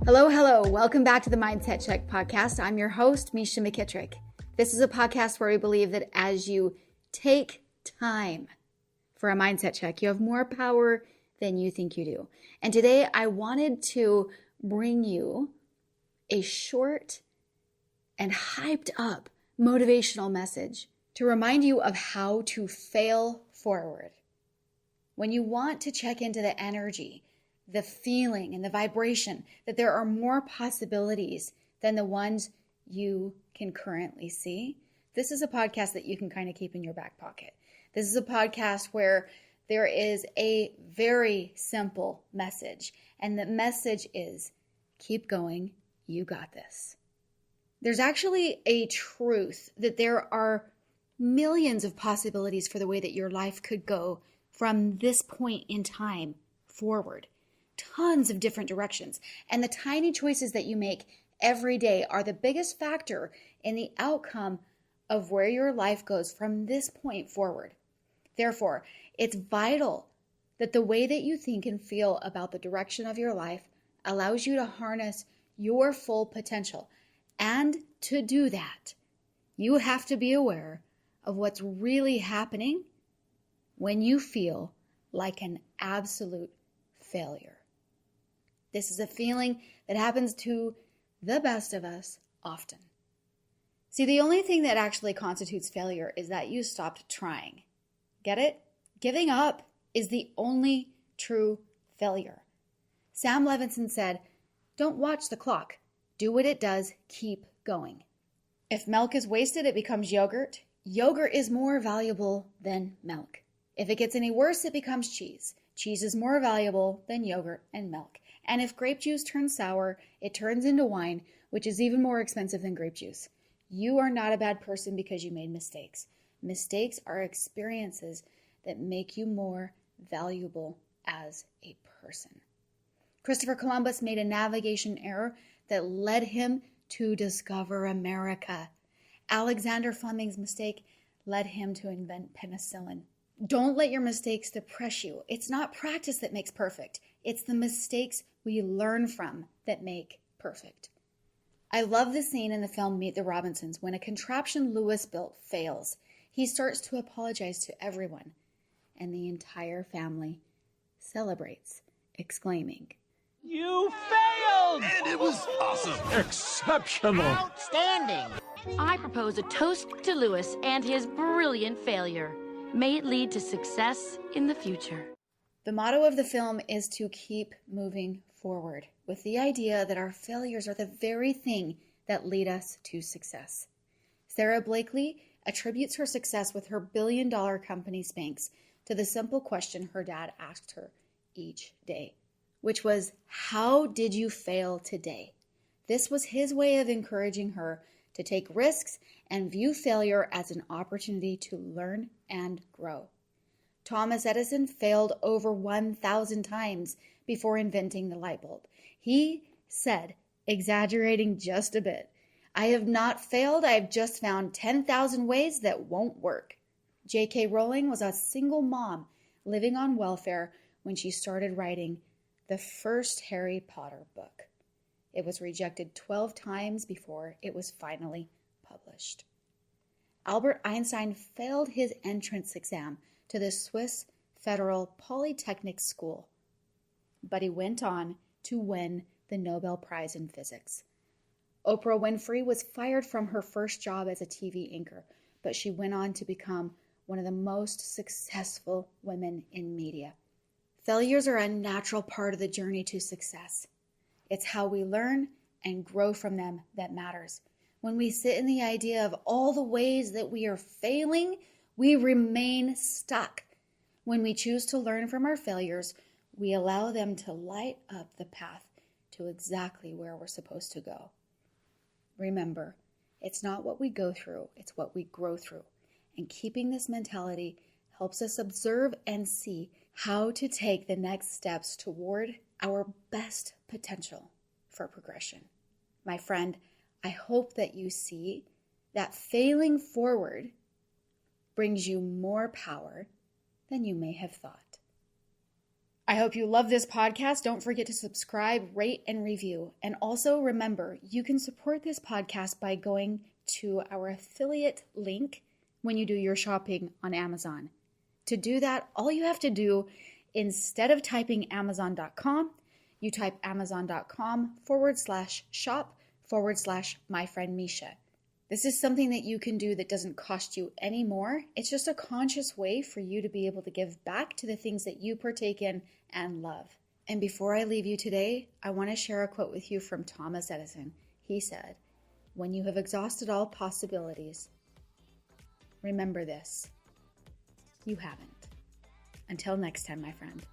Hello. Welcome back to the Mindset Check podcast. I'm your host, Mesha Fin. This is a podcast where we believe that as you take time for a mindset check, you have more power than you think you do. And today I wanted to bring you a short and hyped up motivational message to remind you of how to fail forward. When you want to check into the energy, the feeling and the vibration that there are more possibilities than the ones you can currently see, this is a podcast that you can kind of keep in your back pocket. This is a podcast where there is a very simple message, and the message is, keep going, you got this. There's actually a truth that there are millions of possibilities for the way that your life could go from this point in time forward. Tons of different directions. And the tiny choices that you make every day are the biggest factor in the outcome of where your life goes from this point forward. Therefore, it's vital that the way that you think and feel about the direction of your life allows you to harness your full potential. And to do that, you have to be aware of what's really happening when you feel like an absolute failure. This is a feeling that happens to the best of us often. See, the only thing that actually constitutes failure is that you stopped trying. Get it? Giving up is the only true failure. Sam Levinson said, "Don't watch the clock. Do what it does. Keep going." If milk is wasted, it becomes yogurt. Yogurt is more valuable than milk. If it gets any worse, it becomes cheese. Cheese is more valuable than yogurt and milk. And if grape juice turns sour, it turns into wine, which is even more expensive than grape juice. You are not a bad person because you made mistakes. Mistakes are experiences that make you more valuable as a person. Christopher Columbus made a navigation error that led him to discover America. Alexander Fleming's mistake led him to invent penicillin. Don't let your mistakes depress you. It's not practice that makes perfect. It's the mistakes we learn from that make perfect. I love the scene in the film Meet the Robinsons when a contraption Lewis built fails. He starts to apologize to everyone, and the entire family celebrates, exclaiming, "You failed!" And it was awesome. Exceptional. Outstanding. I propose a toast to Lewis and his brilliant failure. May it lead to success in the future. The motto of the film is to keep moving forward, with the idea that our failures are the very thing that lead us to success. Sarah Blakely attributes her success with her billion-dollar company Spanx to the simple question her dad asked her each day, which was, "How did you fail today?" This was his way of encouraging her to take risks and view failure as an opportunity to learn and grow. Thomas Edison failed over 1,000 times before inventing the light bulb. He said, exaggerating just a bit, "I have not failed, I have just found 10,000 ways that won't work." J.K. Rowling was a single mom living on welfare when she started writing the first Harry Potter book. It was rejected 12 times before it was finally published. Albert Einstein failed his entrance exam to the Swiss Federal Polytechnic School, but he went on to win the Nobel Prize in Physics. Oprah Winfrey was fired from her first job as a TV anchor, but she went on to become one of the most successful women in media. Failures are a natural part of the journey to success. It's how we learn and grow from them that matters. When we sit in the idea of all the ways that we are failing, we remain stuck. When we choose to learn from our failures, we allow them to light up the path to exactly where we're supposed to go. Remember, it's not what we go through, it's what we grow through. And keeping this mentality helps us observe and see how to take the next steps toward our best potential for progression. My friend, I hope that you see that failing forward brings you more power than you may have thought. I hope you love this podcast. Don't forget to subscribe, rate, and review. And also remember, you can support this podcast by going to our affiliate link when you do your shopping on Amazon. To do that, all you have to do, instead of typing Amazon.com, you type Amazon.com/shop/my-friend-Mesha. This is something that you can do that doesn't cost you any more. It's just a conscious way for you to be able to give back to the things that you partake in and love. And before I leave you today, I want to share a quote with you from Thomas Edison. He said, "When you have exhausted all possibilities, remember this: you haven't." Until next time, my friend.